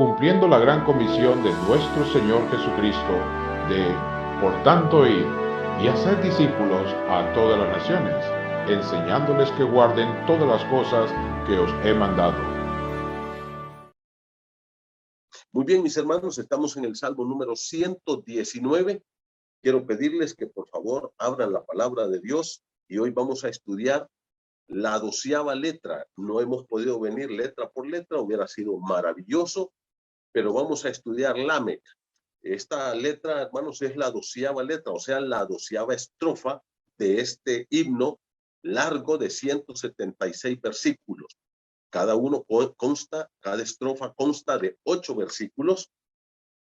cumpliendo la gran comisión de nuestro Señor Jesucristo de, por tanto, ir y hacer discípulos a todas las naciones, enseñándoles que guarden todas las cosas que os he mandado. Muy bien, mis hermanos, estamos en el Salmo número 119. Quiero pedirles que por favor abran la palabra de Dios y hoy vamos a estudiar la 12ª letra. No hemos podido venir letra por letra, hubiera sido maravilloso, pero vamos a estudiar Lamec. Esta letra, hermanos, es la 12ª letra, o sea, la 12ª estrofa de este himno largo de 176 versículos. Cada estrofa consta de 8 versículos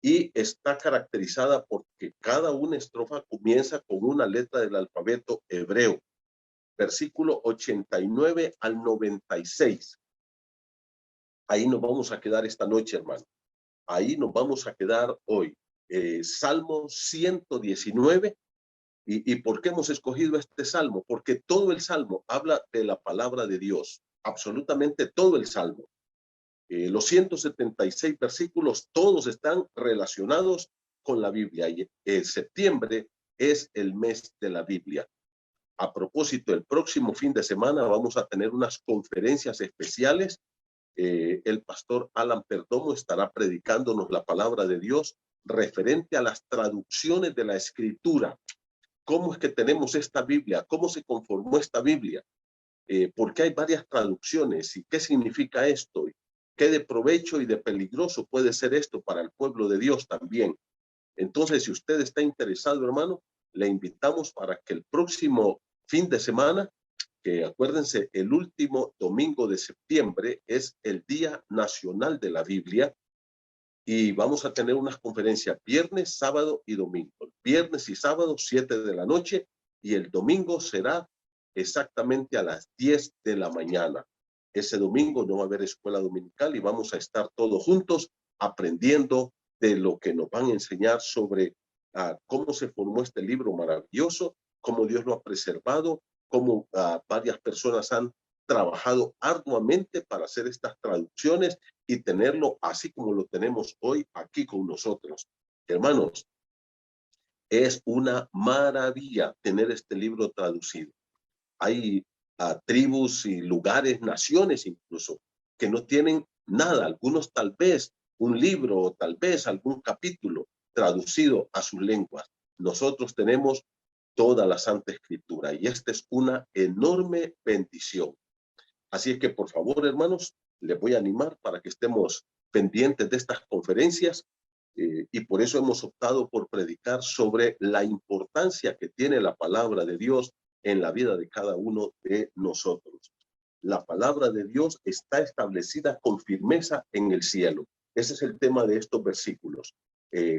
y está caracterizada porque cada una estrofa comienza con una letra del alfabeto hebreo. Versículo 89 al 96. Ahí nos vamos a quedar esta noche, hermano. Ahí nos vamos a quedar hoy. Salmo 119. ¿Y por qué hemos escogido este salmo? Porque todo el salmo habla de la palabra de Dios. Absolutamente todo el salmo. Los 176 versículos, todos están relacionados con la Biblia. Y septiembre es el mes de la Biblia. A propósito, el próximo fin de semana vamos a tener unas conferencias especiales. El pastor Alan Perdomo estará predicándonos la palabra de Dios referente a las traducciones de la Escritura. ¿Cómo es que tenemos esta Biblia? ¿Cómo se conformó esta Biblia? ¿Por qué hay varias traducciones? ¿Y qué significa esto? ¿Qué de provecho y de peligroso puede ser esto para el pueblo de Dios también? Entonces, si usted está interesado, hermano, le invitamos para que el próximo fin de semana, que acuérdense, el último domingo de septiembre es el Día Nacional de la Biblia y vamos a tener unas conferencias viernes, sábado y domingo. Viernes y sábado, 7 de la noche, y el domingo será exactamente a las 10 de la mañana. Ese domingo no va a haber escuela dominical y vamos a estar todos juntos aprendiendo de lo que nos van a enseñar sobre cómo se formó este libro maravilloso, cómo Dios lo ha preservado, cómo varias personas han trabajado arduamente para hacer estas traducciones y tenerlo así como lo tenemos hoy aquí con nosotros. Hermanos, es una maravilla tener este libro traducido. Hay tribus y lugares, naciones incluso, que no tienen nada. Algunos tal vez un libro o tal vez algún capítulo traducido a sus lenguas. Nosotros tenemos toda la Santa Escritura y esta es una enorme bendición. Así es que, por favor, hermanos, les voy a animar para que estemos pendientes de estas conferencias y por eso hemos optado por predicar sobre la importancia que tiene la palabra de Dios en la vida de cada uno de nosotros. La palabra de Dios está establecida con firmeza en el cielo. Ese es el tema de estos versículos.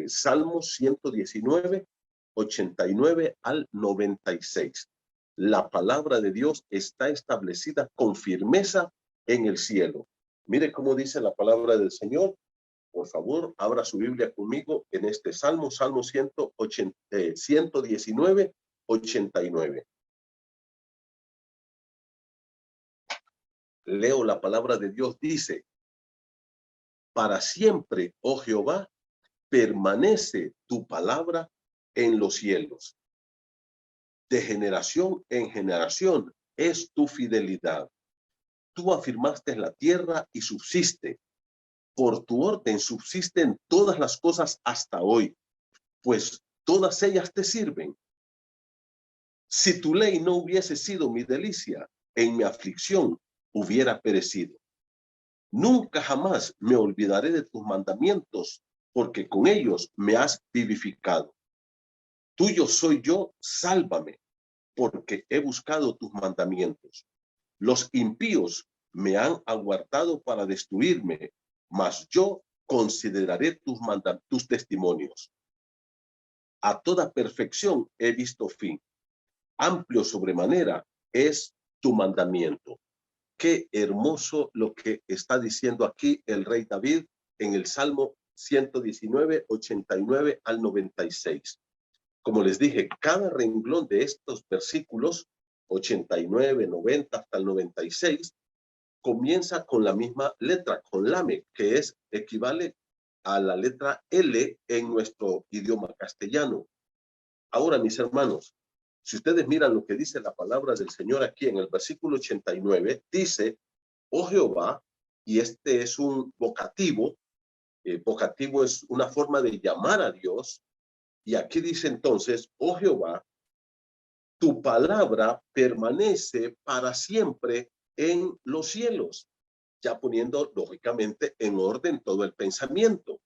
Salmos 119, 89 al 96. La palabra de Dios está establecida con firmeza en el cielo. Mire cómo dice la palabra del Señor. Por favor, abra su Biblia conmigo en este Salmo 119, 89. Leo la palabra de Dios, dice: para siempre, oh Jehová, permanece tu palabra en los cielos. De generación en generación es tu fidelidad. Tú afirmaste la tierra y subsiste. Por tu orden subsisten todas las cosas hasta hoy, pues todas ellas te sirven. Si tu ley no hubiese sido mi delicia, en mi aflicción hubiera perecido. Nunca jamás me olvidaré de tus mandamientos, porque con ellos me has vivificado. Tuyo soy yo, sálvame, porque he buscado tus mandamientos. Los impíos me han aguardado para destruirme, mas yo consideraré tus testimonios. A toda perfección he visto fin. Amplio sobremanera es tu mandamiento. Qué hermoso lo que está diciendo aquí el rey David en el Salmo 119, 89 al 96. Como les dije, cada renglón de estos versículos, 89, 90 hasta el 96, comienza con la misma letra, con Lamec, que equivale a la letra L en nuestro idioma castellano. Ahora, mis hermanos, si ustedes miran lo que dice la palabra del Señor aquí en el versículo 89, dice, oh Jehová, y este es un vocativo. Vocativo es una forma de llamar a Dios. Y aquí dice entonces, oh Jehová, tu palabra permanece para siempre en los cielos, ya poniendo lógicamente en orden todo el pensamiento.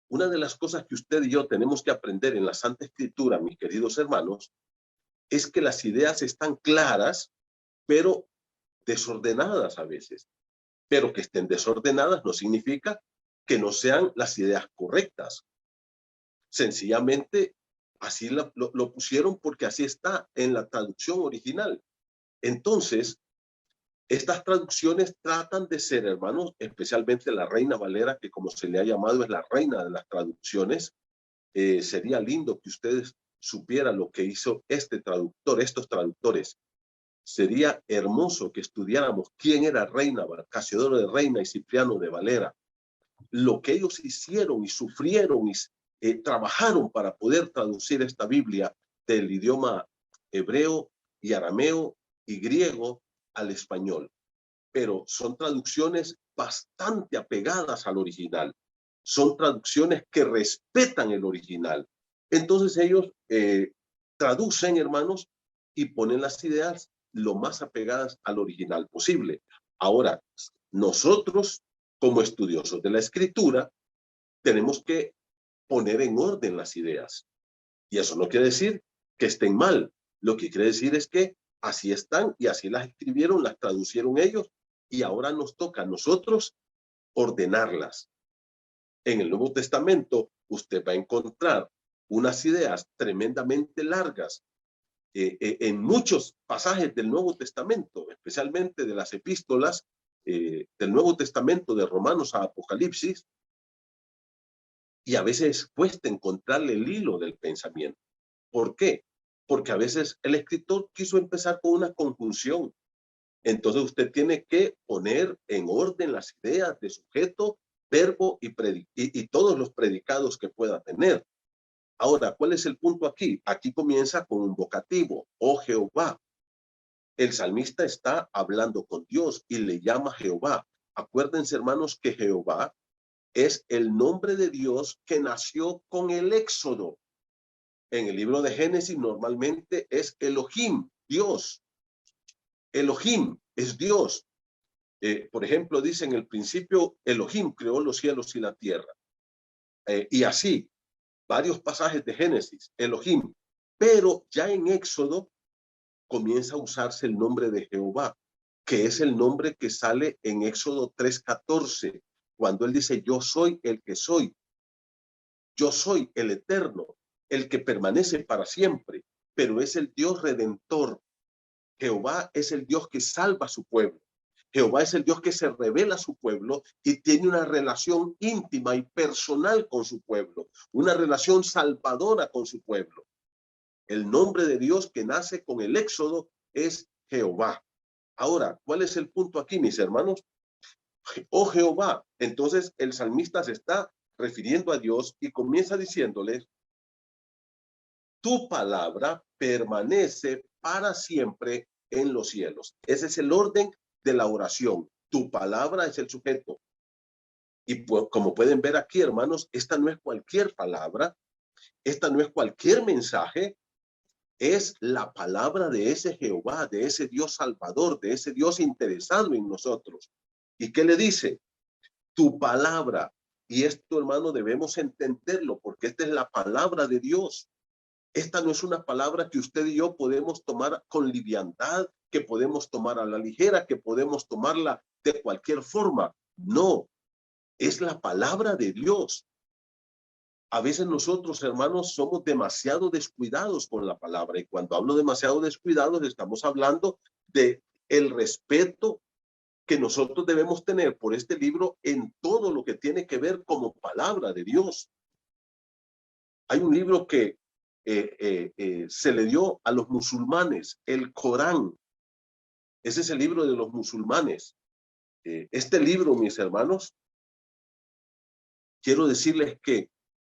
Una de las cosas que usted y yo tenemos que aprender en la Santa Escritura, mis queridos hermanos, es que las ideas están claras, pero desordenadas a veces. Pero que estén desordenadas no significa que no sean las ideas correctas. Sencillamente, así lo pusieron porque así está en la traducción original. Entonces, estas traducciones tratan de ser, hermanos, especialmente la Reina Valera, que como se le ha llamado es la reina de las traducciones. Sería lindo que ustedes supieran lo que hizo este traductor, estos traductores. Sería hermoso que estudiáramos quién era Reina, Casiodoro de Reina y Cipriano de Valera. Lo que ellos hicieron y sufrieron y trabajaron para poder traducir esta Biblia del idioma hebreo y arameo y griego al español. Pero son traducciones bastante apegadas al original. Son traducciones que respetan el original. Entonces ellos traducen, hermanos, y ponen las ideas lo más apegadas al original posible. Ahora, nosotros, como estudiosos de la Escritura, tenemos que poner en orden las ideas. Y eso no quiere decir que estén mal. Lo que quiere decir es que así están y así las escribieron, las traducieron ellos, y ahora nos toca a nosotros ordenarlas. En el Nuevo Testamento usted va a encontrar unas ideas tremendamente largas en muchos pasajes del Nuevo Testamento, especialmente de las epístolas del Nuevo Testamento, de Romanos a Apocalipsis, y a veces cuesta encontrarle el hilo del pensamiento. ¿Por qué? Porque a veces el escritor quiso empezar con una conjunción. Entonces usted tiene que poner en orden las ideas de sujeto, verbo y todos los predicados que pueda tener. Ahora, ¿cuál es el punto aquí? Aquí comienza con un vocativo, oh Jehová. El salmista está hablando con Dios y le llama Jehová. Acuérdense, hermanos, que Jehová es el nombre de Dios que nació con el Éxodo. En el libro de Génesis normalmente es Elohim, Dios. Elohim es Dios. Por ejemplo, dice en el principio, Elohim creó los cielos y la tierra. Y así, varios pasajes de Génesis, Elohim. Pero ya en Éxodo comienza a usarse el nombre de Jehová, que es el nombre que sale en Éxodo 3:14, cuando él dice, yo soy el que soy. Yo soy el eterno, el que permanece para siempre, pero es el Dios redentor. Jehová es el Dios que salva a su pueblo. Jehová es el Dios que se revela a su pueblo y tiene una relación íntima y personal con su pueblo, una relación salvadora con su pueblo. El nombre de Dios que nace con el Éxodo es Jehová. Ahora, ¿cuál es el punto aquí, mis hermanos? Oh Jehová. Entonces el salmista se está refiriendo a Dios y comienza diciéndole, tu palabra permanece para siempre en los cielos. Ese es el orden de la oración. Tu palabra es el sujeto. Y pues, como pueden ver aquí, hermanos, esta no es cualquier palabra, esta no es cualquier mensaje, es la palabra de ese Jehová, de ese Dios salvador, de ese Dios interesado en nosotros. ¿Y qué le dice? Tu palabra. Y esto, hermano, debemos entenderlo, porque esta es la palabra de Dios. Esta no es una palabra que usted y yo podemos tomar con liviandad, que podemos tomar a la ligera, que podemos tomarla de cualquier forma. No, es la palabra de Dios. A veces nosotros, hermanos, somos demasiado descuidados con la palabra. Y cuando hablo demasiado descuidados, estamos hablando de el respeto que nosotros debemos tener por este libro en todo lo que tiene que ver como palabra de Dios. Hay un libro que se le dio a los musulmanes, el Corán. Ese es el libro de los musulmanes. Este libro, mis hermanos, quiero decirles que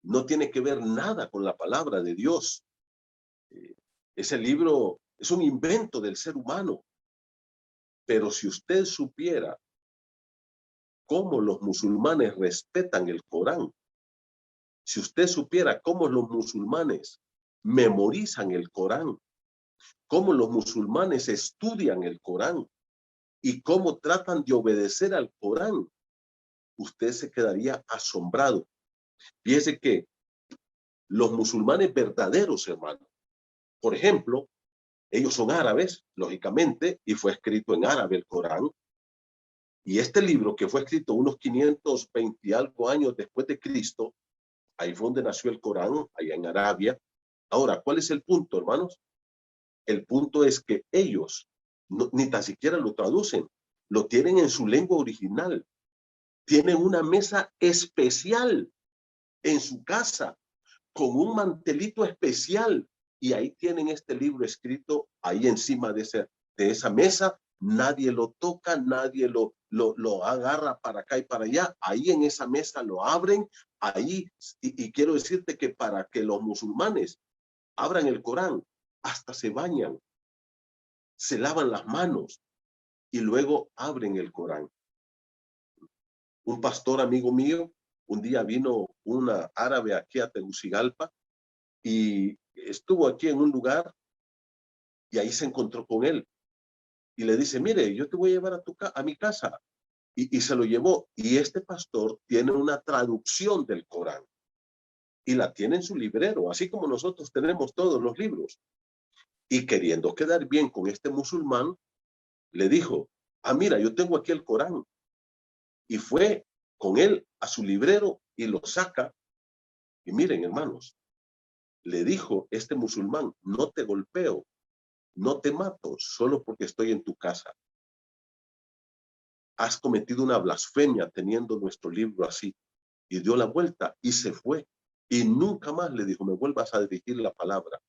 no tiene que ver nada con la palabra de Dios. Ese libro es un invento del ser humano. Pero si usted supiera cómo los musulmanes respetan el Corán, si usted supiera cómo los musulmanes memorizan el Corán, cómo los musulmanes estudian el Corán y cómo tratan de obedecer al Corán, usted se quedaría asombrado. Fíjese que los musulmanes verdaderos, hermano, por ejemplo, ellos son árabes, lógicamente, y fue escrito en árabe el Corán. Y este libro, que fue escrito unos 520 y algo años después de Cristo, ahí fue donde nació el Corán, allá en Arabia. Ahora, ¿cuál es el punto, hermanos? El punto es que ellos ni tan siquiera lo traducen, lo tienen en su lengua original. Tienen una mesa especial en su casa, con un mantelito especial, y ahí tienen este libro escrito ahí encima de esa mesa. Nadie lo toca, nadie lo agarra para acá y para allá. Ahí en esa mesa lo abren, ahí, y quiero decirte que para que los musulmanes abran el Corán, hasta se bañan, se lavan las manos y luego abren el Corán. Un pastor amigo mío, un día vino una árabe aquí a Tegucigalpa y estuvo aquí en un lugar y ahí se encontró con él. Y le dice, mire, yo te voy a llevar a mi casa. Y se lo llevó. Y este pastor tiene una traducción del Corán. Y la tiene en su librero, así como nosotros tenemos todos los libros. Y queriendo quedar bien con este musulmán, le dijo, mira, yo tengo aquí el Corán. Y fue con él a su librero y lo saca. Y miren, hermanos, le dijo este musulmán, no te golpeo, no te mato, solo porque estoy en tu casa. Has cometido una blasfemia teniendo nuestro libro así. Y dio la vuelta y se fue. Y nunca más le dijo, me vuelvas a dirigir la palabra.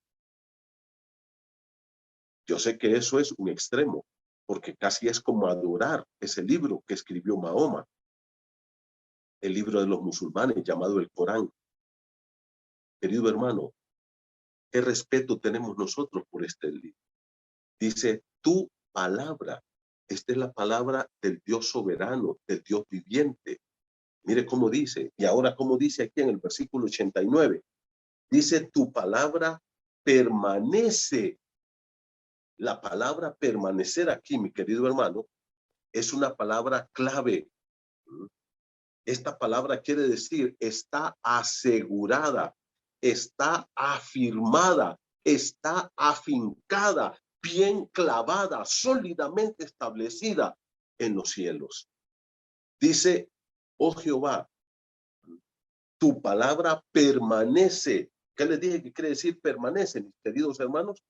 Yo sé que eso es un extremo, porque casi es como adorar ese libro que escribió Mahoma, el libro de los musulmanes llamado el Corán. Querido hermano, ¿qué respeto tenemos nosotros por este libro? Dice, tu palabra. Esta es la palabra del Dios soberano, del Dios viviente. Mire cómo dice, y ahora cómo dice aquí en el versículo 89. Dice, tu palabra permanece. La palabra permanecer aquí, mi querido hermano, es una palabra clave. Esta palabra quiere decir, está asegurada, está afirmada, está afincada, bien clavada, sólidamente establecida en los cielos. Dice, oh Jehová, tu palabra permanece. ¿Qué les dije que quiere decir permanece, mis queridos hermanos?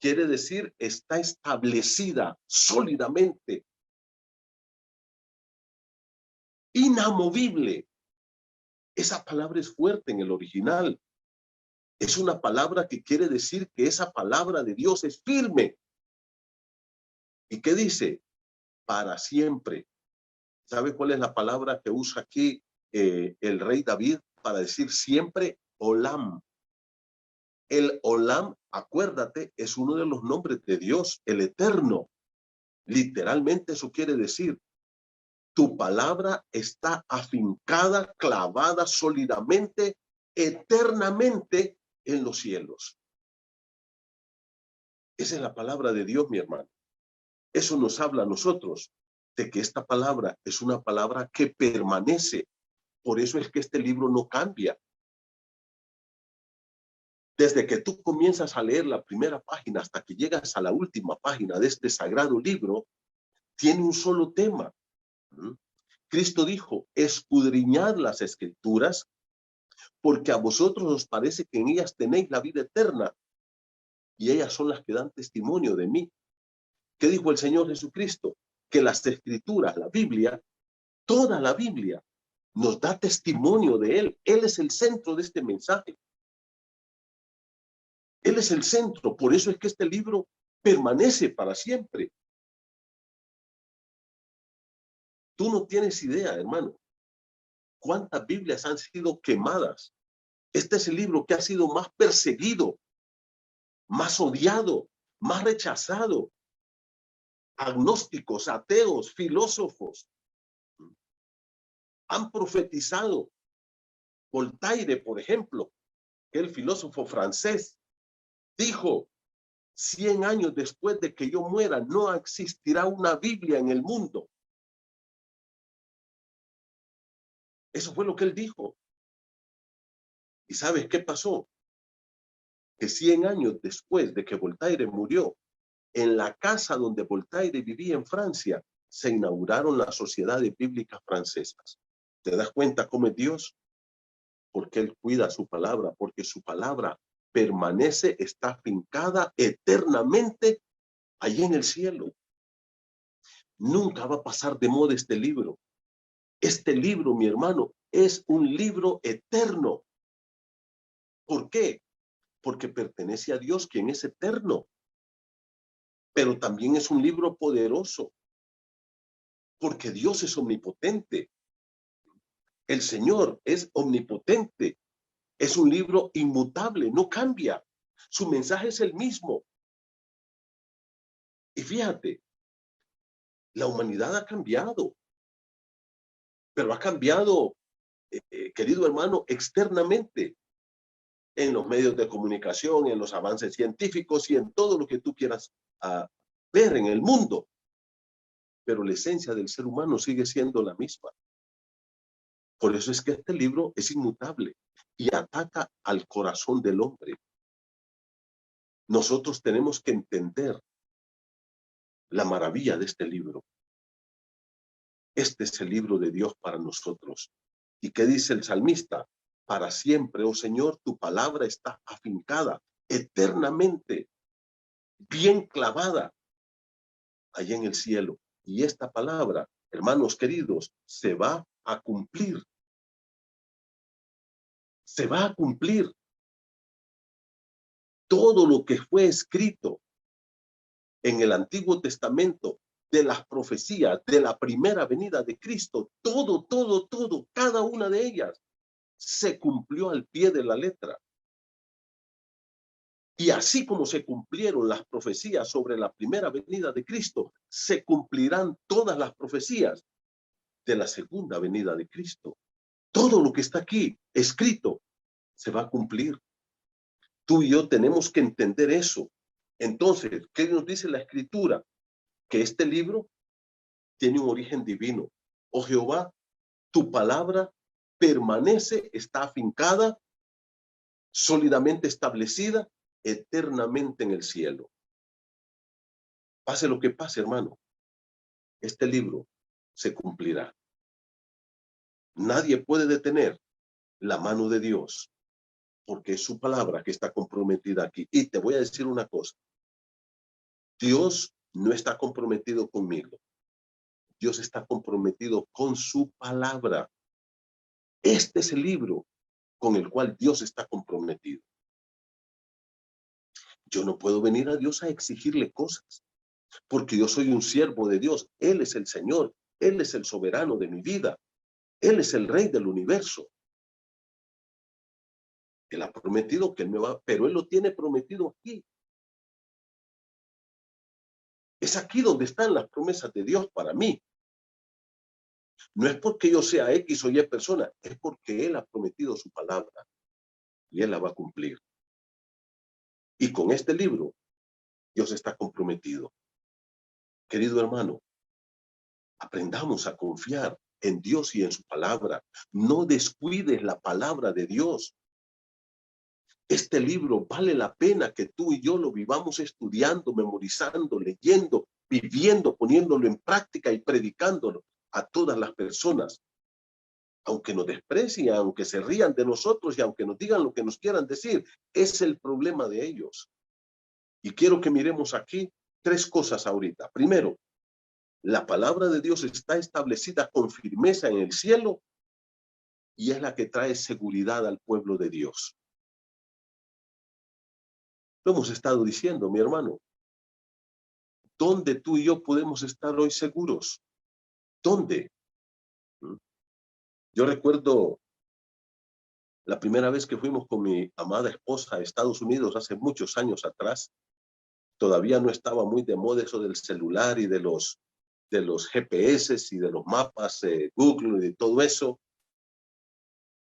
Quiere decir está establecida sólidamente, inamovible. Esa palabra es fuerte en el original. Es una palabra que quiere decir que esa palabra de Dios es firme. ¿Y qué dice? Para siempre. ¿Sabe cuál es la palabra que usa aquí el rey David para decir siempre? Olam. El Olam, acuérdate, es uno de los nombres de Dios, el Eterno. Literalmente eso quiere decir, tu palabra está afincada, clavada sólidamente, eternamente en los cielos. Esa es la palabra de Dios, mi hermano. Eso nos habla a nosotros de que esta palabra es una palabra que permanece. Por eso es que este libro no cambia. Desde que tú comienzas a leer la primera página hasta que llegas a la última página de este sagrado libro, tiene un solo tema. Cristo dijo, escudriñad las escrituras, porque a vosotros os parece que en ellas tenéis la vida eterna, y ellas son las que dan testimonio de mí. ¿Qué dijo el Señor Jesucristo? Que las escrituras, la Biblia, toda la Biblia, nos da testimonio de Él. Él es el centro de este mensaje. Él es el centro. Por eso es que este libro permanece para siempre. Tú no tienes idea, hermano. ¿Cuántas Biblias han sido quemadas? Este es el libro que ha sido más perseguido, más odiado, más rechazado. Agnósticos, ateos, filósofos han profetizado. Voltaire, por ejemplo, que el filósofo francés, dijo: 100 años después de que yo muera, no existirá una Biblia en el mundo. Eso fue lo que él dijo. ¿Y sabes qué pasó? Que 100 años después de que Voltaire murió, en la casa donde Voltaire vivía en Francia, se inauguraron las sociedades bíblicas francesas. ¿Te das cuenta cómo es Dios? Porque Él cuida su palabra, porque su palabra permanece, está afincada eternamente allí en el cielo. Nunca va a pasar de moda este libro. Este libro, mi hermano, es un libro eterno. ¿Por qué? Porque pertenece a Dios, quien es eterno. Pero también es un libro poderoso, porque Dios es omnipotente. El Señor es omnipotente. Es un libro inmutable, no cambia. Su mensaje es el mismo. Y fíjate, la humanidad ha cambiado, pero ha cambiado, querido hermano, externamente, en los medios de comunicación, en los avances científicos y en todo lo que tú quieras ver en el mundo. Pero la esencia del ser humano sigue siendo la misma. Por eso es que este libro es inmutable y ataca al corazón del hombre. Nosotros tenemos que entender la maravilla de este libro. Este es el libro de Dios para nosotros. ¿Y qué dice el salmista? Para siempre, oh Señor, tu palabra está afincada eternamente, bien clavada allá en el cielo. Y esta palabra, hermanos queridos, se va a cumplir. Se va a cumplir. Todo lo que fue escrito en el Antiguo Testamento, de las profecías, de la primera venida de Cristo, todo, cada una de ellas, se cumplió al pie de la letra. Y así como se cumplieron las profecías sobre la primera venida de Cristo, se cumplirán todas las profecías de la segunda venida de Cristo. Todo lo que está aquí escrito se va a cumplir. Tú y yo tenemos que entender eso. Entonces, ¿qué nos dice la Escritura? Que este libro tiene un origen divino. Oh Jehová, tu palabra permanece, está afincada, sólidamente establecida, eternamente en el cielo. Pase lo que pase, hermano, este libro se cumplirá. Nadie puede detener la mano de Dios, porque es su palabra que está comprometida aquí. Y te voy a decir una cosa. Dios no está comprometido conmigo. Dios está comprometido con su palabra. Este es el libro con el cual Dios está comprometido. Yo no puedo venir a Dios a exigirle cosas, porque yo soy un siervo de Dios. Él es el Señor, Él es el soberano de mi vida, Él es el Rey del universo. Él ha prometido que Él me va, pero Él lo tiene prometido aquí. Es aquí donde están las promesas de Dios para mí. No es porque yo sea X o Y persona, es porque Él ha prometido su palabra y Él la va a cumplir. Y con este libro, Dios está comprometido. Querido hermano, aprendamos a confiar en Dios y en su palabra. No descuides la palabra de Dios. Este libro vale la pena que tú y yo lo vivamos estudiando, memorizando, leyendo, viviendo, poniéndolo en práctica y predicándolo a todas las personas. Aunque nos desprecien, aunque se rían de nosotros y aunque nos digan lo que nos quieran decir, es el problema de ellos. Y quiero que miremos aquí 3 cosas ahorita. Primero, la palabra de Dios está establecida con firmeza en el cielo y es la que trae seguridad al pueblo de Dios. Lo hemos estado diciendo, mi hermano. ¿Dónde tú y yo podemos estar hoy seguros? ¿Dónde? Yo recuerdo la primera vez que fuimos con mi amada esposa a Estados Unidos hace muchos años atrás. Todavía no estaba muy de moda eso del celular y de los GPS y de los mapas Google y de todo eso.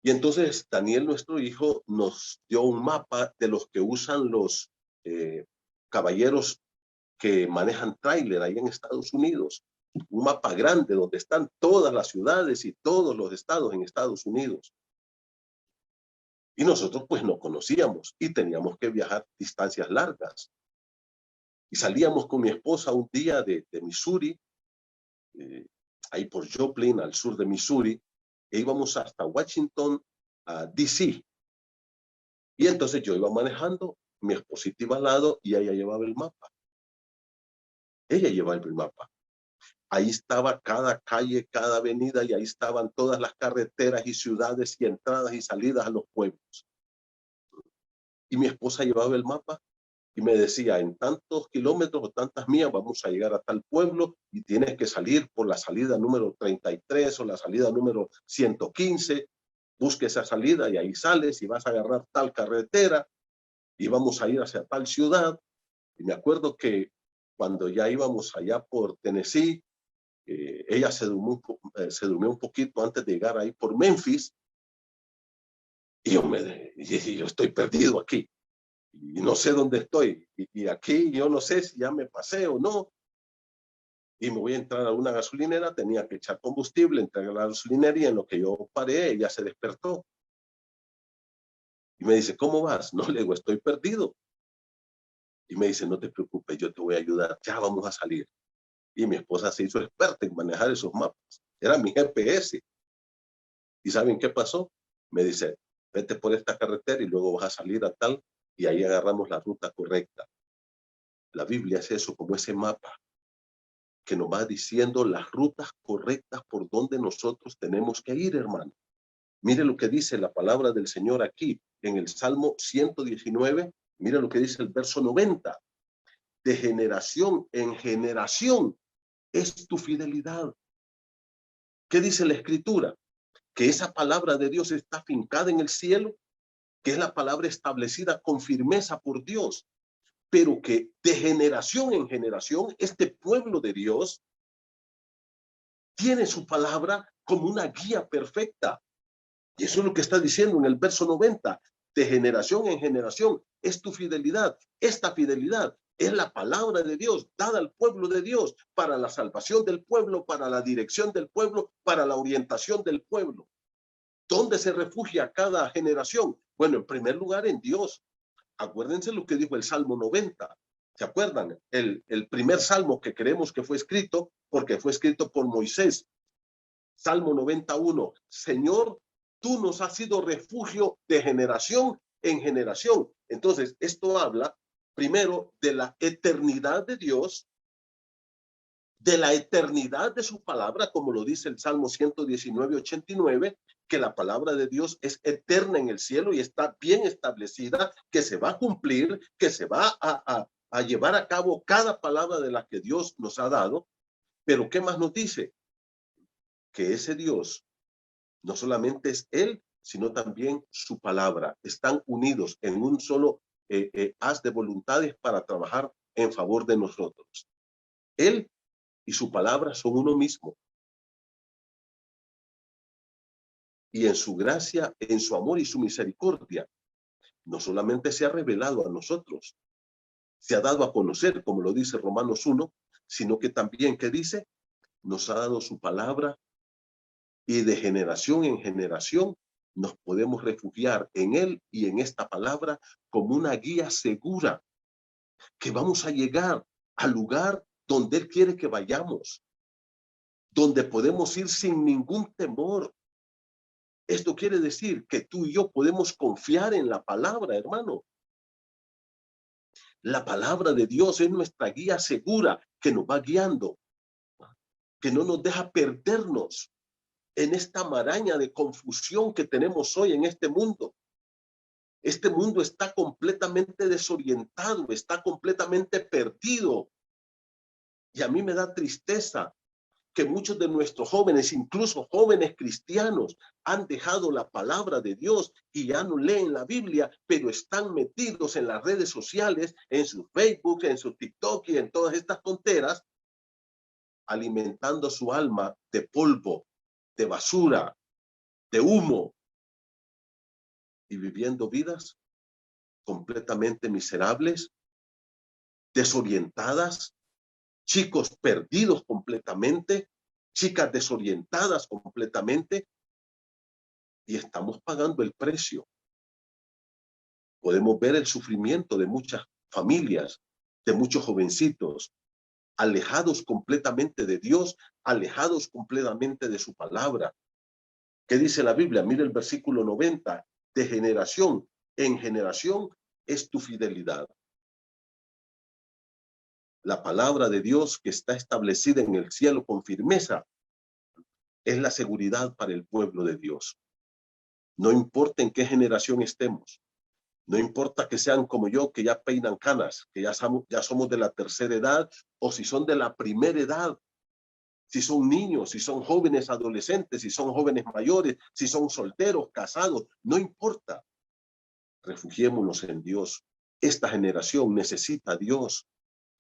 Y entonces Daniel, nuestro hijo, nos dio un mapa de los que usan los caballeros que manejan tráiler ahí en Estados Unidos. Un mapa grande donde están todas las ciudades y todos los estados en Estados Unidos. Y nosotros pues no conocíamos y teníamos que viajar distancias largas. Y salíamos con mi esposa un día de Missouri, ahí por Joplin, al sur de Missouri, e íbamos hasta Washington, D.C. Y entonces yo iba manejando, mi esposita iba al lado y ella llevaba el mapa. Ella llevaba el mapa. Ahí estaba cada calle, cada avenida, y ahí estaban todas las carreteras y ciudades y entradas y salidas a los pueblos. Y mi esposa llevaba el mapa y me decía, en tantos kilómetros o tantas millas vamos a llegar a tal pueblo y tienes que salir por la salida número 33 o la salida número 115. Busque esa salida y ahí sales y vas a agarrar tal carretera y vamos a ir hacia tal ciudad. Y me acuerdo que cuando ya íbamos allá por Tennessee, ella se durmió un poquito antes de llegar ahí por Memphis, y yo estoy perdido aquí y no sé dónde estoy, y aquí yo no sé si ya me pasé o no, y me voy a entrar a una gasolinera. Tenía que echar combustible, entrar a la gasolinera, y en lo que yo paré, ella se despertó y me dice, ¿cómo vas? No, le digo, estoy perdido. Y me dice, no te preocupes, yo te voy a ayudar, ya vamos a salir. Y mi esposa se hizo experta en manejar esos mapas, era mi GPS. ¿Y saben qué pasó? Me dice, vete por esta carretera y luego vas a salir a tal, y ahí agarramos la ruta correcta. La Biblia es eso, como ese mapa que nos va diciendo las rutas correctas por donde nosotros tenemos que ir, hermano. Mire lo que dice la palabra del Señor aquí en el Salmo 119. Mire lo que dice el verso 90. De generación en generación es tu fidelidad. ¿Qué dice la Escritura? Que esa palabra de Dios está fincada en el cielo, que es la palabra establecida con firmeza por Dios, pero que de generación en generación este pueblo de Dios tiene su palabra como una guía perfecta. Y eso es lo que está diciendo en el verso 90. De generación en generación es tu fidelidad. Esta fidelidad es la palabra de Dios dada al pueblo de Dios para la salvación del pueblo, para la dirección del pueblo, para la orientación del pueblo. ¿Dónde se refugia cada generación? Bueno, en primer lugar en Dios. Acuérdense lo que dijo el Salmo 90. ¿Se acuerdan? El primer salmo que creemos que fue escrito, porque fue escrito por Moisés. Salmo 91. Señor, tú nos has sido refugio de generación en generación. Entonces, esto habla primero de la eternidad de Dios, de la eternidad de su palabra, como lo dice el Salmo 119, 89, que la palabra de Dios es eterna en el cielo y está bien establecida, que se va a cumplir, que se va a llevar a cabo cada palabra de la que Dios nos ha dado. Pero ¿qué más nos dice? Que ese Dios no solamente es Él, sino también su palabra. Están unidos en un solo haz de voluntades para trabajar en favor de nosotros. Él y su palabra son uno mismo. Y en su gracia, en su amor y su misericordia, no solamente se ha revelado a nosotros, se ha dado a conocer, como lo dice Romanos 1, sino que también, ¿qué dice? Nos ha dado su palabra, y de generación en generación nos podemos refugiar en Él y en esta palabra como una guía segura, que vamos a llegar al lugar donde Él quiere que vayamos, donde podemos ir sin ningún temor. Esto quiere decir que tú y yo podemos confiar en la palabra, hermano. La palabra de Dios es nuestra guía segura que nos va guiando, que no nos deja perdernos en esta maraña de confusión que tenemos hoy en este mundo. Este mundo está completamente desorientado, está completamente perdido. Y a mí me da tristeza que muchos de nuestros jóvenes, incluso jóvenes cristianos, han dejado la palabra de Dios y ya no leen la Biblia, pero están metidos en las redes sociales, en su Facebook, en su TikTok y en todas estas tonteras, alimentando su alma de polvo, de basura, de humo y viviendo vidas completamente miserables, desorientadas, chicos perdidos completamente, chicas desorientadas completamente, y estamos pagando el precio. Podemos ver el sufrimiento de muchas familias, de muchos jovencitos, alejados completamente de Dios, alejados completamente de su palabra. ¿Qué dice la Biblia? Mire el versículo 90, de generación en generación es tu fidelidad. La palabra de Dios que está establecida en el cielo con firmeza es la seguridad para el pueblo de Dios. No importa en qué generación estemos, no importa que sean como yo, que ya peinan canas, que ya somos de la tercera edad, o si son de la primera edad, si son niños, si son jóvenes adolescentes, si son jóvenes mayores, si son solteros, casados, no importa. Refugiémonos en Dios. Esta generación necesita a Dios.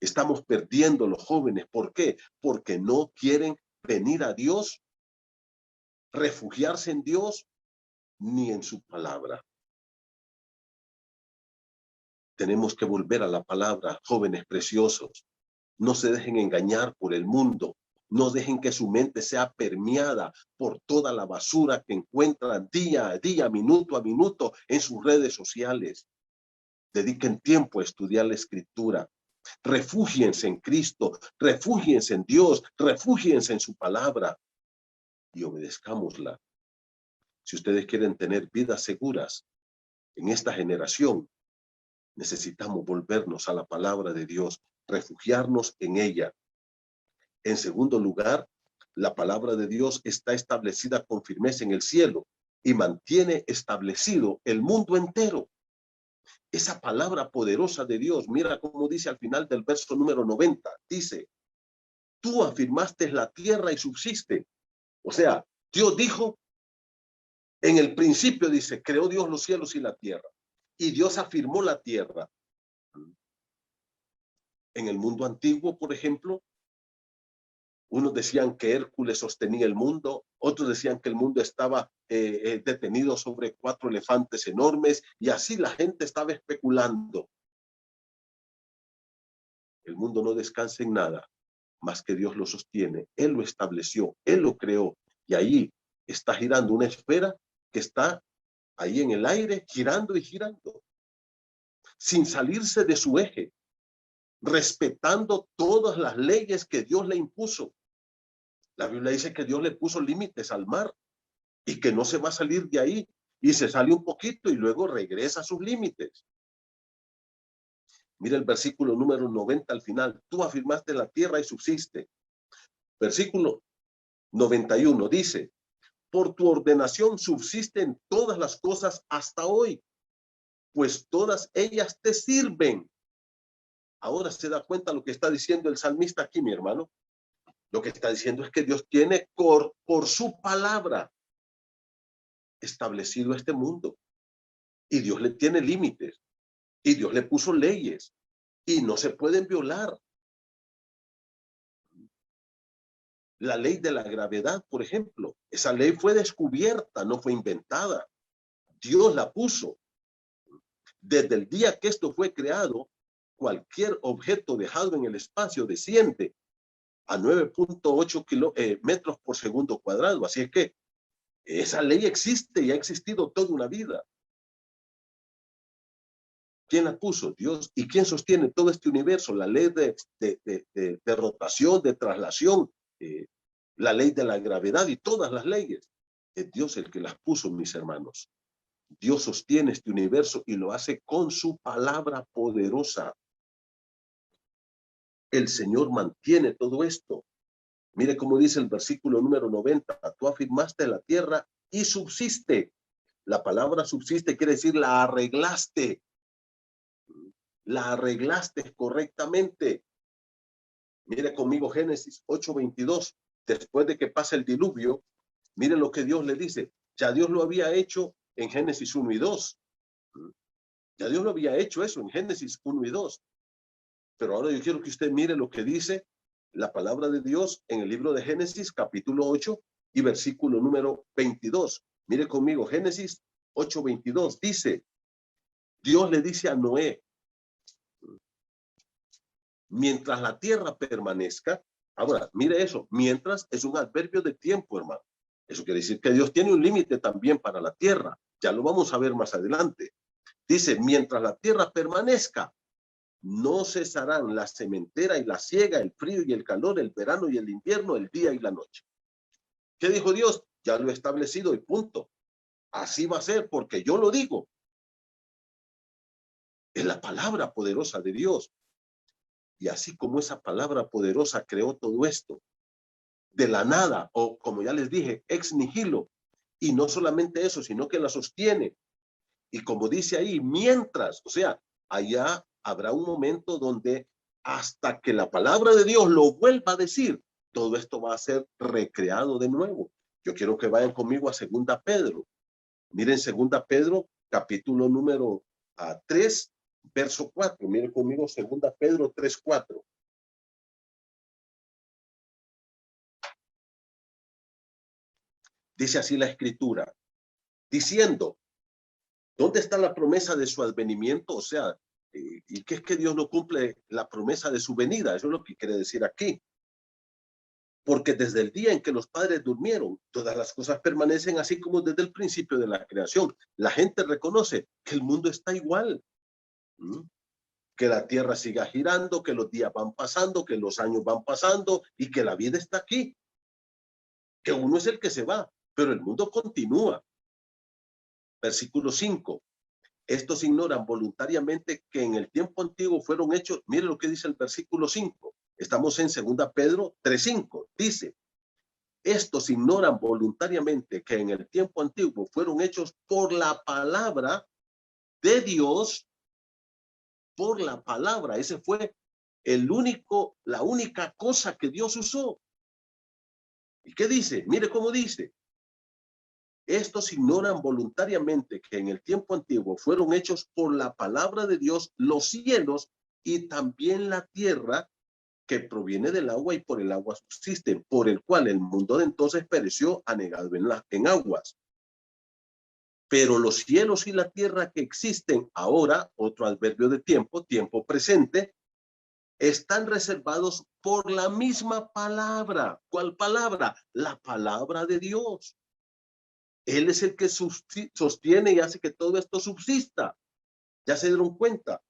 Estamos perdiendo los jóvenes. ¿Por qué? Porque no quieren venir a Dios, refugiarse en Dios, ni en su palabra. Tenemos que volver a la palabra, jóvenes preciosos. No se dejen engañar por el mundo. No dejen que su mente sea permeada por toda la basura que encuentran día a día, minuto a minuto en sus redes sociales. Dediquen tiempo a estudiar la Escritura. Refúgiense en Cristo, refúgiense en Dios, refúgiense en su palabra y obedezcámosla. Si ustedes quieren tener vidas seguras en esta generación, necesitamos volvernos a la palabra de Dios, refugiarnos en ella. En segundo lugar, la palabra de Dios está establecida con firmeza en el cielo y mantiene establecido el mundo entero. Esa palabra poderosa de Dios, mira cómo dice al final del verso número 90, dice, tú afirmaste la tierra y subsiste. O sea, Dios dijo, en el principio dice, creó Dios los cielos y la tierra. Y Dios afirmó la tierra. En el mundo antiguo, por ejemplo, unos decían que Hércules sostenía el mundo, otros decían que el mundo estaba detenido sobre 4 elefantes enormes, y así la gente estaba especulando. El mundo no descansa en nada, más que Dios lo sostiene. Él lo estableció, Él lo creó, y ahí está girando una esfera que está ahí en el aire, girando y girando, sin salirse de su eje, respetando todas las leyes que Dios le impuso. La Biblia dice que Dios le puso límites al mar y que no se va a salir de ahí, y se sale un poquito y luego regresa a sus límites. Mira el versículo número 90 al final. Tú afirmaste la tierra y subsiste. Versículo 91 dice, por tu ordenación subsisten todas las cosas hasta hoy, pues todas ellas te sirven. Ahora se da cuenta lo que está diciendo el salmista aquí, mi hermano. Lo que está diciendo es que Dios tiene por su palabra establecido este mundo. Y Dios le tiene límites. Y Dios le puso leyes. Y no se pueden violar. La ley de la gravedad, por ejemplo. Esa ley fue descubierta, no fue inventada. Dios la puso. Desde el día que esto fue creado, cualquier objeto dejado en el espacio desciende a 9.8 metros por segundo cuadrado. Así es que esa ley existe y ha existido toda una vida. ¿Quién la puso? Dios. ¿Y quién sostiene todo este universo? La ley de rotación, de traslación, la ley de la gravedad y todas las leyes. Es Dios el que las puso, mis hermanos. Dios sostiene este universo y lo hace con su palabra poderosa. El Señor mantiene todo esto. Mire cómo dice el versículo número 90. Tú afirmaste la tierra y subsiste. La palabra subsiste quiere decir la arreglaste. La arreglaste correctamente. Mire conmigo Génesis 8:22. después de que pasa el diluvio, miren lo que Dios le dice. Ya Dios lo había hecho en Génesis 1 y 2. Ya Dios lo había hecho eso en Génesis 1 y 2. Pero ahora yo quiero que usted mire lo que dice la palabra de Dios en el libro de Génesis, capítulo 8 y versículo número 22. Mire conmigo, Génesis 8:22 dice, Dios le dice a Noé, mientras la tierra permanezca, ahora, mire eso, mientras es un adverbio de tiempo, hermano. Eso quiere decir que Dios tiene un límite también para la tierra. Ya lo vamos a ver más adelante. Dice, mientras la tierra permanezca, no cesarán la sementera y la siega, el frío y el calor, el verano y el invierno, el día y la noche. ¿Qué dijo Dios? Ya lo he establecido y punto. Así va a ser porque yo lo digo. Es la palabra poderosa de Dios. Y así como esa palabra poderosa creó todo esto, de la nada, o como ya les dije, ex nihilo. Y no solamente eso, sino que la sostiene. Y como dice ahí, mientras, o sea, allá habrá un momento donde hasta que la palabra de Dios lo vuelva a decir, todo esto va a ser recreado de nuevo. Yo quiero que vayan conmigo a 2 Pedro. Miren 2 Pedro, capítulo número 3, verso 4. Miren conmigo 2 Pedro 3:4. Dice así la escritura, diciendo, ¿dónde está la promesa de su advenimiento? O sea, ¿y qué es que Dios no cumple la promesa de su venida? Eso es lo que quiere decir aquí. Porque desde el día en que los padres durmieron, todas las cosas permanecen así como desde el principio de la creación. La gente reconoce que el mundo está igual, que la tierra siga girando, que los días van pasando, que los años van pasando y que la vida está aquí. Que uno es el que se va, pero el mundo continúa. Versículo 5. Estos ignoran voluntariamente que en el tiempo antiguo fueron hechos, mire lo que dice el versículo 5. Estamos en 2 Pedro 3:5. Dice, estos ignoran voluntariamente que en el tiempo antiguo fueron hechos por la palabra de Dios, por la palabra. Ese fue la única cosa que Dios usó. ¿Y qué dice? Mire cómo dice. Estos ignoran voluntariamente que en el tiempo antiguo fueron hechos por la palabra de Dios los cielos y también la tierra que proviene del agua y por el agua subsisten, por el cual el mundo de entonces pereció anegado en aguas. Pero los cielos y la tierra que existen ahora, otro adverbio de tiempo, tiempo presente, están reservados por la misma palabra. ¿Cuál palabra? La palabra de Dios. Él es el que sostiene y hace que todo esto subsista. ¿Ya se dieron cuenta?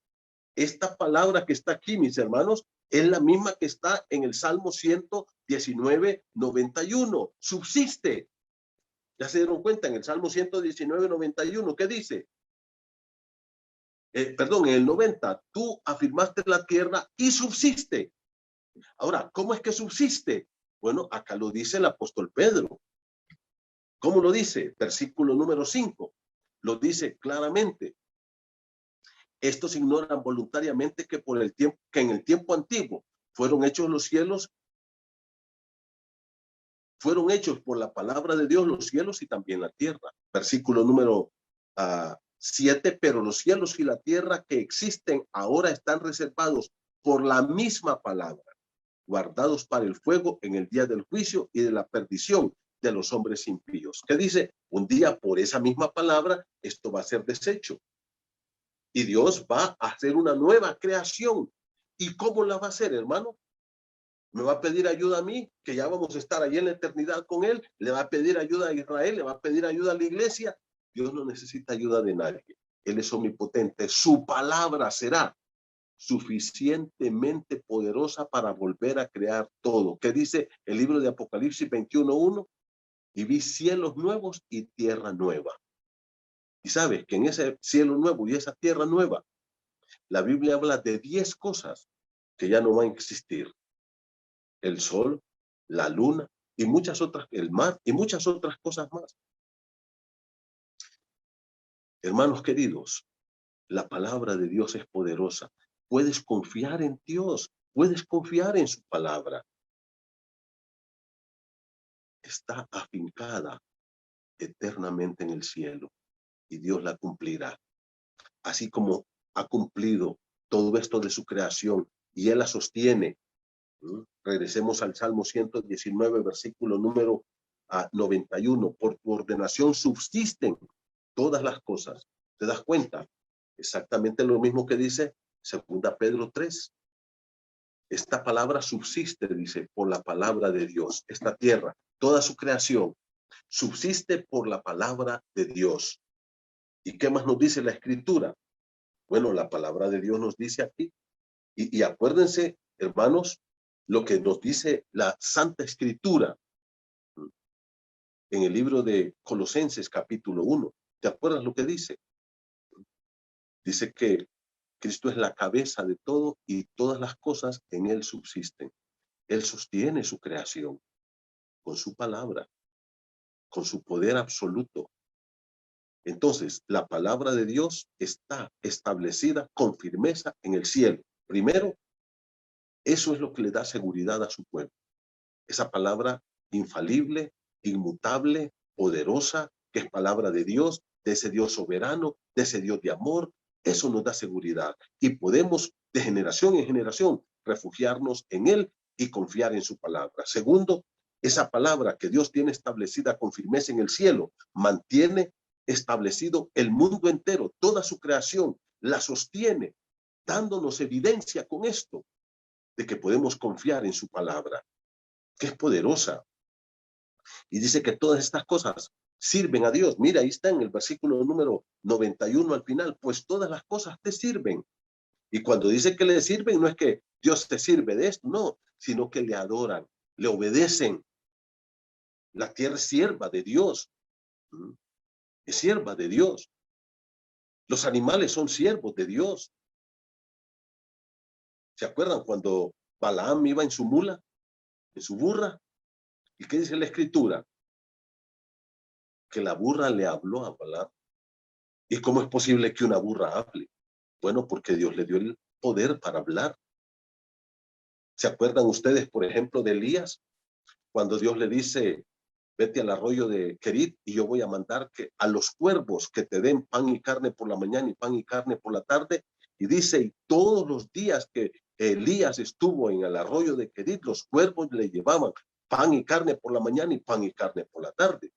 Esta palabra que está aquí, mis hermanos, es la misma que está en el Salmo 119:91. Subsiste. ¿Ya se dieron cuenta? En el Salmo 119:91, ¿qué dice? En el 90, tú afirmaste la tierra y subsiste. Ahora, ¿cómo es que subsiste? Bueno, acá lo dice el apóstol Pedro. ¿Cómo lo dice? Versículo número 5. Lo dice claramente. Estos ignoran voluntariamente que en el tiempo antiguo fueron hechos los cielos, fueron hechos por la palabra de Dios los cielos y también la tierra. Versículo número 7, pero los cielos y la tierra que existen ahora están reservados por la misma palabra, guardados para el fuego en el día del juicio y de la perdición de los hombres impíos. ¿Qué dice? Un día por esa misma palabra esto va a ser deshecho. Y Dios va a hacer una nueva creación. ¿Y cómo la va a hacer, hermano? ¿Me va a pedir ayuda a mí, que ya vamos a estar ahí en la eternidad con él? ¿Le va a pedir ayuda a Israel? ¿Le va a pedir ayuda a la iglesia? Dios no necesita ayuda de nadie. Él es omnipotente. Su palabra será suficientemente poderosa para volver a crear todo. ¿Qué dice el libro de Apocalipsis 21:1? Y vi cielos nuevos y tierra nueva. Y sabes que en ese cielo nuevo y esa tierra nueva, la Biblia habla de 10 cosas que ya no van a existir. El sol, la luna y muchas otras, el mar y muchas otras cosas más. Hermanos queridos, la palabra de Dios es poderosa. Puedes confiar en Dios, puedes confiar en su palabra. está afincada eternamente en el cielo y Dios la cumplirá. Así como ha cumplido todo esto de su creación y Él la sostiene. Regresemos al Salmo 119, versículo número 91. Por tu ordenación subsisten todas las cosas. ¿Te das cuenta? Exactamente lo mismo que dice 2 Pedro 3. Esta palabra subsiste, dice, por la palabra de Dios. Esta tierra, toda su creación, subsiste por la palabra de Dios. ¿Y qué más nos dice la Escritura? Bueno, la palabra de Dios nos dice aquí. Y acuérdense, hermanos, lo que nos dice la Santa Escritura en el libro de Colosenses, capítulo 1. ¿Te acuerdas lo que dice? Dice que Cristo es la cabeza de todo y todas las cosas en Él subsisten. Él sostiene su creación con su palabra, con su poder absoluto. Entonces, la palabra de Dios está establecida con firmeza en el cielo. Primero, eso es lo que le da seguridad a su pueblo. Esa palabra infalible, inmutable, poderosa, que es palabra de Dios, de ese Dios soberano, de ese Dios de amor, eso nos da seguridad. Y podemos de generación en generación refugiarnos en Él y confiar en su palabra. Segundo, esa palabra que Dios tiene establecida con firmeza en el cielo, mantiene establecido el mundo entero, toda su creación, la sostiene, dándonos evidencia con esto, de que podemos confiar en su palabra, que es poderosa. Y dice que todas estas cosas sirven a Dios. Mira, ahí está en el versículo número 91 al final, pues todas las cosas te sirven. Y cuando dice que le sirven, no es que Dios te sirve de esto, no, sino que le adoran, le obedecen. La tierra es sierva de Dios. Es sierva de Dios. Los animales son siervos de Dios. ¿Se acuerdan cuando Balaam iba en su mula, en su burra? ¿Y qué dice la Escritura? Que la burra le habló a Balaam. ¿Y cómo es posible que una burra hable? Bueno, porque Dios le dio el poder para hablar. ¿Se acuerdan ustedes, por ejemplo, de Elías? Cuando Dios le dice, vete al arroyo de Querit y yo voy a mandar que a los cuervos que te den pan y carne por la mañana y pan y carne por la tarde. Y dice, y todos los días que Elías estuvo en el arroyo de Querit, los cuervos le llevaban pan y carne por la mañana y pan y carne por la tarde.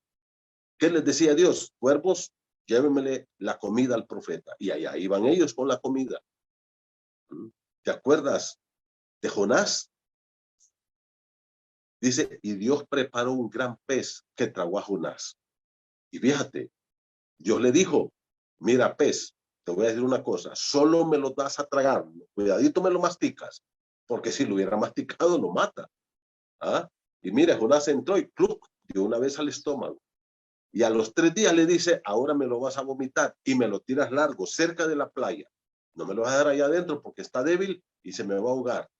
¿Qué les decía Dios? Cuervos, llévenmele la comida al profeta. Y allá iban ellos con la comida. ¿Te acuerdas de Jonás? Dice, y Dios preparó un gran pez que tragó a Jonás. Y fíjate, Dios le dijo, mira pez, te voy a decir una cosa, solo me lo das a tragar, cuidadito me lo masticas, porque si lo hubiera masticado lo mata. ¿Ah? Y mira, Jonás entró y ¡cluc! Dio una vez al estómago. Y a los 3 días le dice, ahora me lo vas a vomitar y me lo tiras largo, cerca de la playa. No me lo vas a dar allá adentro porque está débil y se me va a ahogar.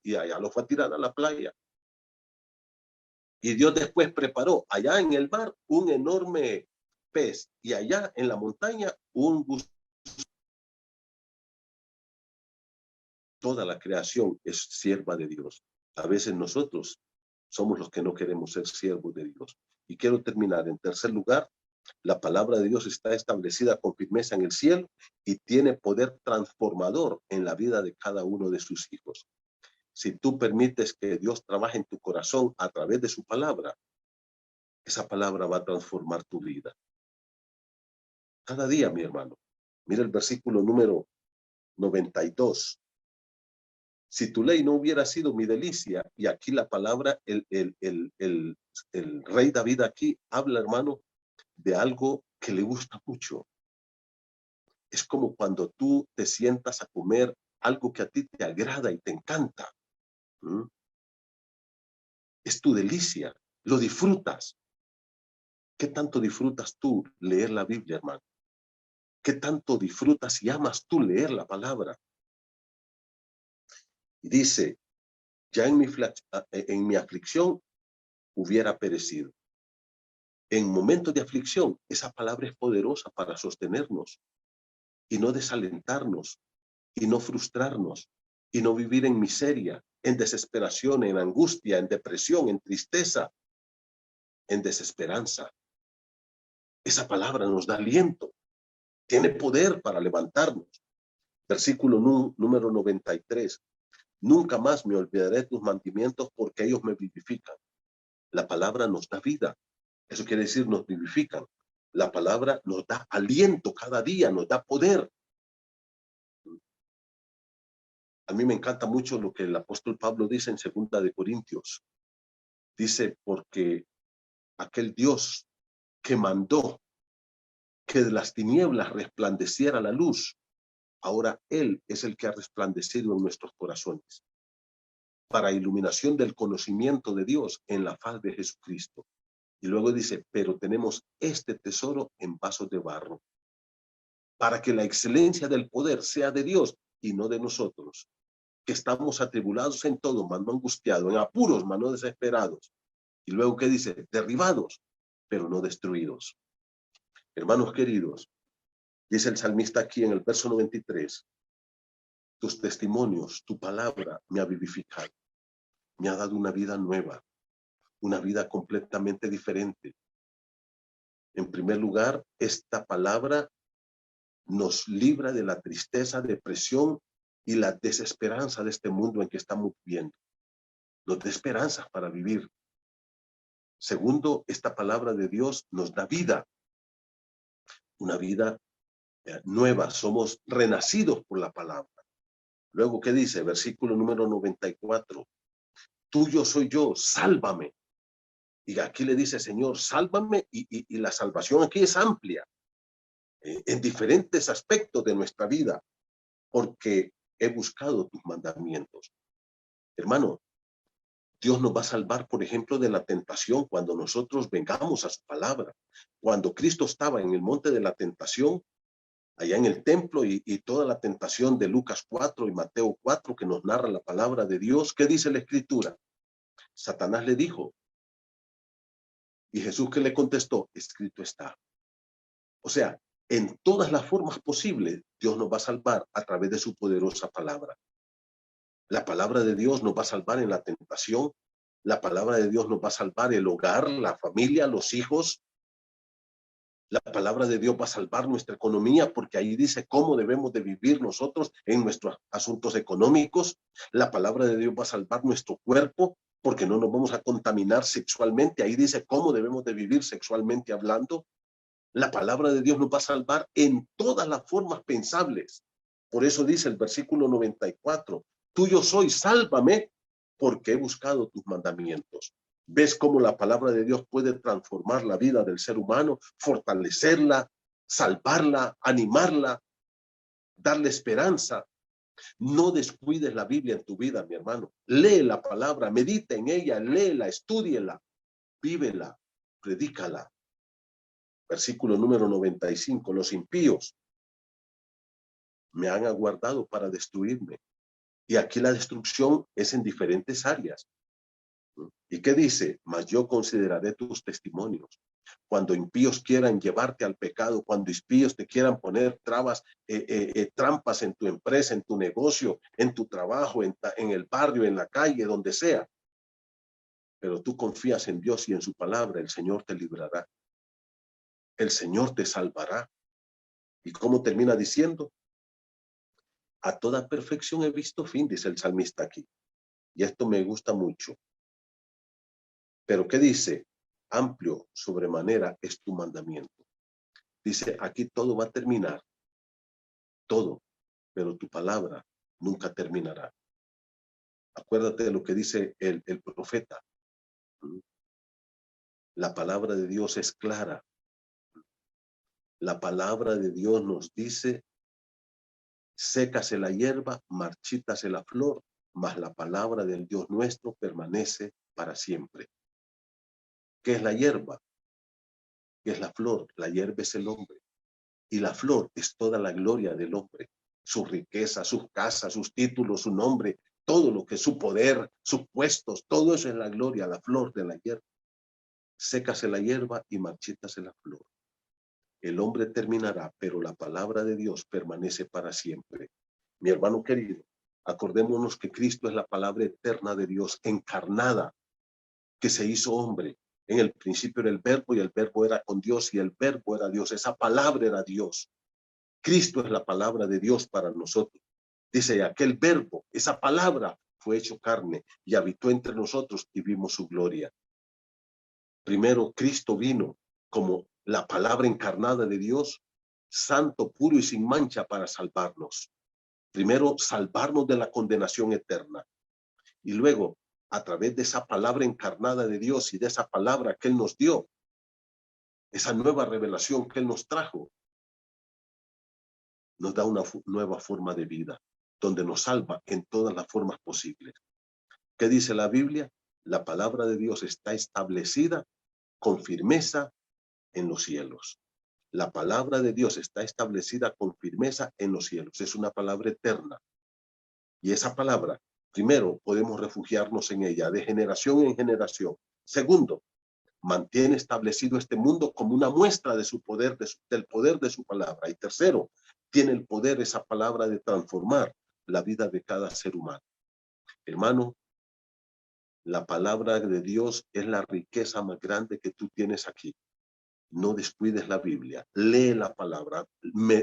Y allá lo fue a tirar a la playa. Y Dios después preparó allá en el mar un enorme pez y allá en la montaña un gusano. Toda la creación es sierva de Dios. A veces nosotros somos los que no queremos ser siervos de Dios. Y quiero terminar. En tercer lugar, la palabra de Dios está establecida con firmeza en el cielo y tiene poder transformador en la vida de cada uno de sus hijos. Si tú permites que Dios trabaje en tu corazón a través de su palabra, esa palabra va a transformar tu vida. Cada día, mi hermano. Mira el versículo número 92. Si tu ley no hubiera sido mi delicia, y aquí la palabra, el rey David aquí habla, hermano, de algo que le gusta mucho. Es como cuando tú te sientas a comer algo que a ti te agrada y te encanta. Es tu delicia, lo disfrutas. ¿Qué tanto disfrutas tú leer la Biblia, hermano? ¿Qué tanto disfrutas y amas tú leer la palabra? Y dice, ya en mi aflicción hubiera perecido. En momentos de aflicción, esa palabra es poderosa para sostenernos y no desalentarnos y no frustrarnos y no vivir en miseria, en desesperación, en angustia, en depresión, en tristeza. en desesperanza. Esa palabra nos da aliento, tiene poder para levantarnos. Versículo número 93. Nunca más me olvidaré de tus mandamientos porque ellos me vivifican. La palabra nos da vida. Eso quiere decir nos vivifican. La palabra nos da aliento cada día, nos da poder. A mí me encanta mucho lo que el apóstol Pablo dice en 2 de Corintios. Dice, porque aquel Dios que mandó que de las tinieblas resplandeciera la luz, ahora Él es el que ha resplandecido en nuestros corazones para iluminación del conocimiento de Dios en la faz de Jesucristo. Y luego dice, pero tenemos este tesoro en vasos de barro, para que la excelencia del poder sea de Dios y no de nosotros, que estamos atribulados en todo, mas no angustiados, en apuros, mas no desesperados. Y luego, ¿qué dice? Derribados, pero no destruidos. Hermanos queridos, dice el salmista aquí en el verso 93, tus testimonios, tu palabra me ha vivificado, me ha dado una vida nueva, una vida completamente diferente. En primer lugar, esta palabra nos libra de la tristeza, depresión y la desesperanza de este mundo en que estamos viviendo. Nos da esperanza para vivir. Segundo, esta palabra de Dios nos da vida, una vida nueva. Somos renacidos por la palabra. Luego, ¿qué dice? Versículo número 94. Tuyo soy yo, sálvame. Y aquí le dice, Señor, sálvame, y la salvación aquí es amplia, en diferentes aspectos de nuestra vida, porque he buscado tus mandamientos. Hermano, Dios nos va a salvar, por ejemplo, de la tentación cuando nosotros vengamos a su palabra. Cuando Cristo estaba en el monte de la tentación, allá en el templo, y toda la tentación de Lucas 4 y Mateo 4, que nos narra la palabra de Dios, ¿qué dice la Escritura? Satanás le dijo, y Jesús que le contestó, escrito está. O sea, en todas las formas posibles, Dios nos va a salvar a través de su poderosa palabra. La palabra de Dios nos va a salvar en la tentación. La palabra de Dios nos va a salvar el hogar, la familia, los hijos. La palabra de Dios va a salvar nuestra economía, porque ahí dice cómo debemos de vivir nosotros en nuestros asuntos económicos. La palabra de Dios va a salvar nuestro cuerpo, porque no nos vamos a contaminar sexualmente. Ahí dice cómo debemos de vivir sexualmente hablando. La palabra de Dios nos va a salvar en todas las formas pensables. Por eso dice el versículo 94, tuyo soy, sálvame, porque he buscado tus mandamientos. ¿Ves cómo la palabra de Dios puede transformar la vida del ser humano, fortalecerla, salvarla, animarla, darle esperanza? No descuides la Biblia en tu vida, mi hermano. Lee la palabra, medita en ella, léela, estúdiela, vívela, predícala. Versículo número 95, los impíos me han aguardado para destruirme. Y aquí la destrucción es en diferentes áreas. ¿Y qué dice? Mas yo consideraré tus testimonios. Cuando impíos quieran llevarte al pecado, cuando impíos te quieran poner trabas, trampas en tu empresa, en tu negocio, en tu trabajo, en el barrio, en la calle, donde sea. Pero tú confías en Dios y en su palabra, el Señor te librará. El Señor te salvará. ¿Y cómo termina diciendo? A toda perfección he visto fin, dice el salmista aquí. Y esto me gusta mucho. Pero ¿qué dice? Amplio sobremanera es tu mandamiento. Dice, aquí todo va a terminar. Todo. Pero tu palabra nunca terminará. Acuérdate de lo que dice el profeta. La palabra de Dios es clara. La palabra de Dios nos dice, sécase la hierba, marchítase la flor, mas la palabra del Dios nuestro permanece para siempre. ¿Qué es la hierba? ¿Qué es la flor? La hierba es el hombre. Y la flor es toda la gloria del hombre. Su riqueza, sus casas, sus títulos, su nombre, todo lo que es su poder, sus puestos, todo eso es la gloria, la flor de la hierba. Sécase la hierba y marchítase la flor. El hombre terminará, pero la palabra de Dios permanece para siempre. Mi hermano querido, acordémonos que Cristo es la palabra eterna de Dios, encarnada, que se hizo hombre, En el principio era el verbo y el verbo era con Dios y el verbo era Dios. Esa palabra era Dios. Cristo es la palabra de Dios para nosotros. Dice, aquel verbo, esa palabra fue hecho carne y habitó entre nosotros y vimos su gloria. Primero, Cristo vino como la palabra encarnada de Dios, santo, puro y sin mancha para salvarnos. Primero, salvarnos de la condenación eterna. Y luego, a través de esa palabra encarnada de Dios y de esa palabra que Él nos dio, esa nueva revelación que Él nos trajo, nos da una nueva forma de vida, donde nos salva en todas las formas posibles. ¿Qué dice la Biblia? La palabra de Dios está establecida con firmeza en los cielos. La palabra de Dios está establecida con firmeza en los cielos. Es una palabra eterna. Y esa palabra, primero, podemos refugiarnos en ella de generación en generación. Segundo, mantiene establecido este mundo como una muestra de su poder, del poder de su palabra. Y tercero, tiene el poder esa palabra de transformar la vida de cada ser humano. Hermano, la palabra de Dios es la riqueza más grande que tú tienes aquí. No descuides la Biblia, lee la palabra,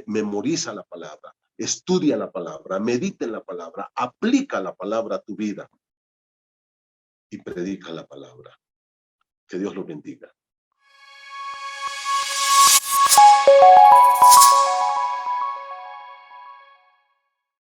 memoriza la palabra, estudia la palabra, medita en la palabra, aplica la palabra a tu vida y predica la palabra. Que Dios lo bendiga.